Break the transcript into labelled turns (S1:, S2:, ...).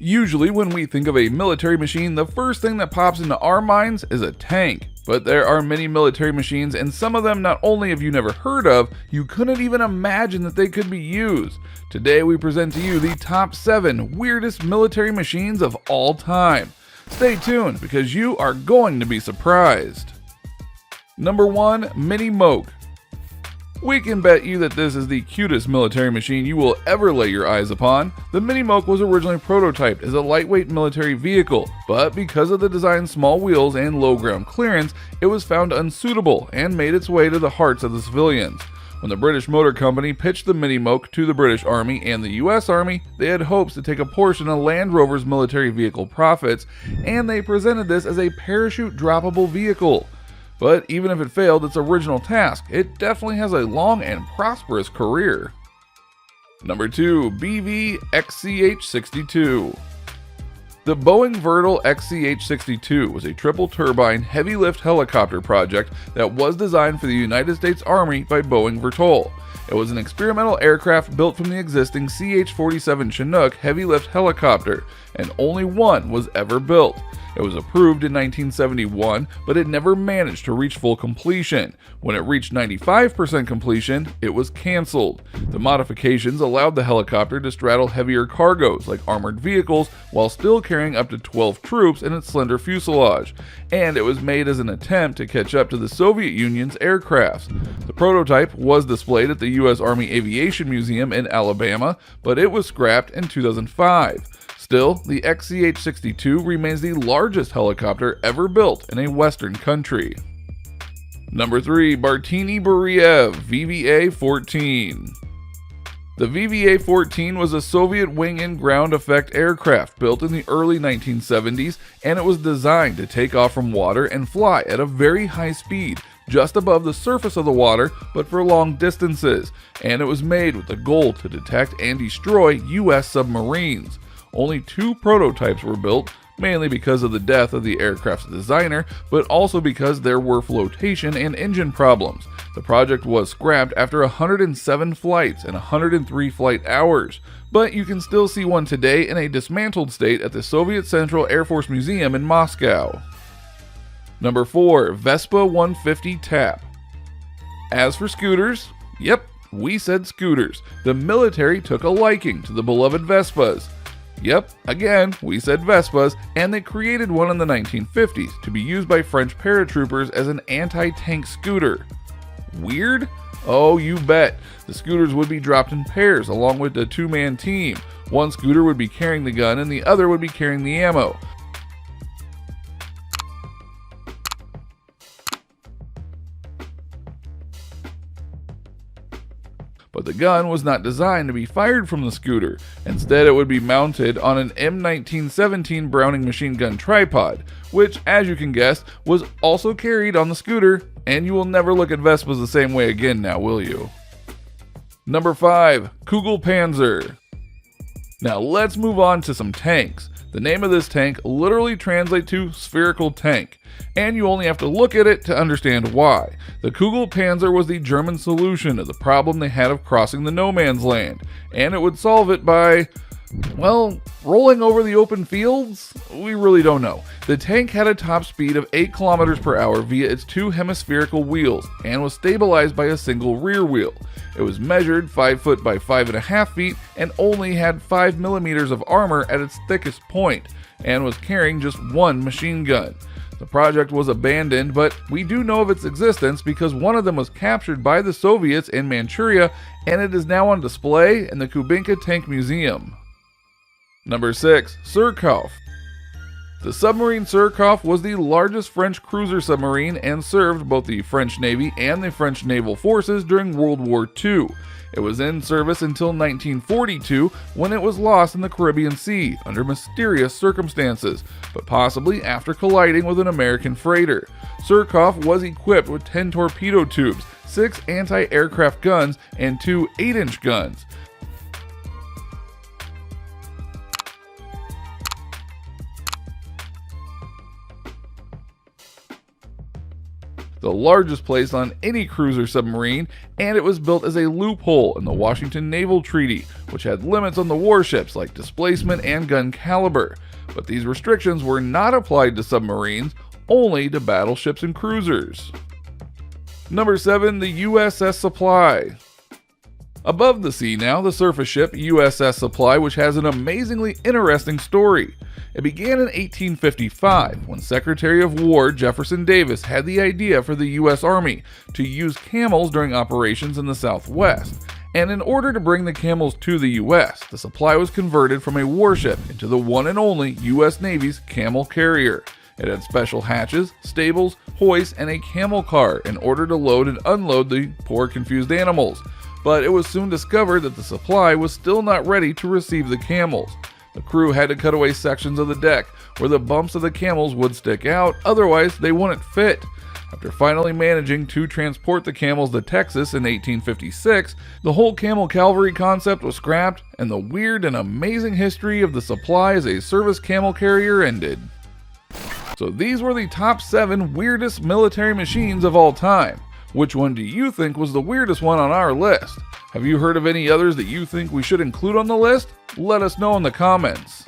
S1: Usually when we think of a military machine, the first thing that pops into our minds is a tank. But there are many military machines, and some of them not only have you never heard of, you couldn't even imagine that they could be used. Today we present to you the top 7 weirdest military machines of all time. Stay tuned because you are going to be surprised. Number 1. Minimoog. We can bet you that this is the cutest military machine you will ever lay your eyes upon. The Minimoog was originally prototyped as a lightweight military vehicle, but because of the design's small wheels and low ground clearance, it was found unsuitable and made its way to the hearts of the civilians. When the British Motor Company pitched the Minimoog to the British Army and the US Army, they had hopes to take a portion of Land Rover's military vehicle profits, and they presented this as a parachute droppable vehicle. But even if it failed its original task, it definitely has a long and prosperous career. Number 2. BV XCH-62. The Boeing Vertol XCH-62 was a triple-turbine, heavy-lift helicopter project that was designed for the United States Army by Boeing Vertol. It was an experimental aircraft built from the existing CH-47 Chinook heavy-lift helicopter, and only one was ever built. It was approved in 1971, but it never managed to reach full completion. When it reached 95% completion, it was canceled. The modifications allowed the helicopter to straddle heavier cargoes like armored vehicles while still carrying up to 12 troops in its slender fuselage, and it was made as an attempt to catch up to the Soviet Union's aircrafts. The prototype was displayed at the U.S. Army Aviation Museum in Alabama, but it was scrapped in 2005. Still, the XCH-62 remains the largest helicopter ever built in a Western country. Number 3. Bartini-Beriev VVA-14. The VVA-14 was a Soviet wing and ground effect aircraft built in the early 1970s, and it was designed to take off from water and fly at a very high speed, just above the surface of the water, but for long distances, and it was made with the goal to detect and destroy U.S. submarines. Only 2 prototypes were built, mainly because of the death of the aircraft's designer, but also because there were flotation and engine problems. The project was scrapped after 107 flights and 103 flight hours, but you can still see one today in a dismantled state at the Soviet Central Air Force Museum in Moscow. Number 4. VESPA 150 TAP. As for scooters, yep, we said scooters. The military took a liking to the beloved Vespas. Yep, again, we said Vespas, and they created one in the 1950s to be used by French paratroopers as an anti-tank scooter. Weird? Oh, you bet. The scooters would be dropped in pairs along with a 2-man team. One scooter would be carrying the gun and the other would be carrying the ammo. But the gun was not designed to be fired from the scooter. Instead, it would be mounted on an M1917 Browning machine gun tripod, which, as you can guess, was also carried on the scooter, and you will never look at Vespas the same way again now, will you? Number 5. Kugelpanzer. Now let's move on to some tanks. The name of this tank literally translates to spherical tank, and you only have to look at it to understand why. The Kugelpanzer was the German solution to the problem they had of crossing the no man's land, and it would solve it by, well, rolling over the open fields? We really don't know. The tank had a top speed of 8 km per hour via its 2 hemispherical wheels and was stabilized by a single rear wheel. It was measured 5 foot by 5.5 feet and only had 5 millimeters of armor at its thickest point, and was carrying just 1 machine gun. The project was abandoned, but we do know of its existence because one of them was captured by the Soviets in Manchuria, and it is now on display in the Kubinka Tank Museum. Number 6. Surcoff. The submarine Surcoff was the largest French cruiser submarine and served both the French Navy and the French Naval Forces during World War II. It was in service until 1942 when it was lost in the Caribbean Sea under mysterious circumstances, but possibly after colliding with an American freighter. Surcoff was equipped with 10 torpedo tubes, 6 anti-aircraft guns, and 2 8-inch guns. The largest placed on any cruiser submarine, and it was built as a loophole in the Washington Naval Treaty, which had limits on the warships like displacement and gun caliber, but these restrictions were not applied to submarines, only to battleships and cruisers. Number 7. The USS Supply. Above the sea now, the surface ship USS Supply, which has an amazingly interesting story. It began in 1855 when Secretary of War Jefferson Davis had the idea for the U.S. Army to use camels during operations in the Southwest. And in order to bring the camels to the U.S., the Supply was converted from a warship into the one and only U.S. Navy's camel carrier. It had special hatches, stables, hoists, and a camel car in order to load and unload the poor confused animals. But it was soon discovered that the Supply was still not ready to receive the camels. The crew had to cut away sections of the deck where the bumps of the camels would stick out, otherwise they wouldn't fit. After finally managing to transport the camels to Texas in 1856, the whole camel cavalry concept was scrapped, and the weird and amazing history of the Supply as a service camel carrier ended. So these were the top 7 weirdest military machines of all time. Which one do you think was the weirdest one on our list? Have you heard of any others that you think we should include on the list? Let us know in the comments.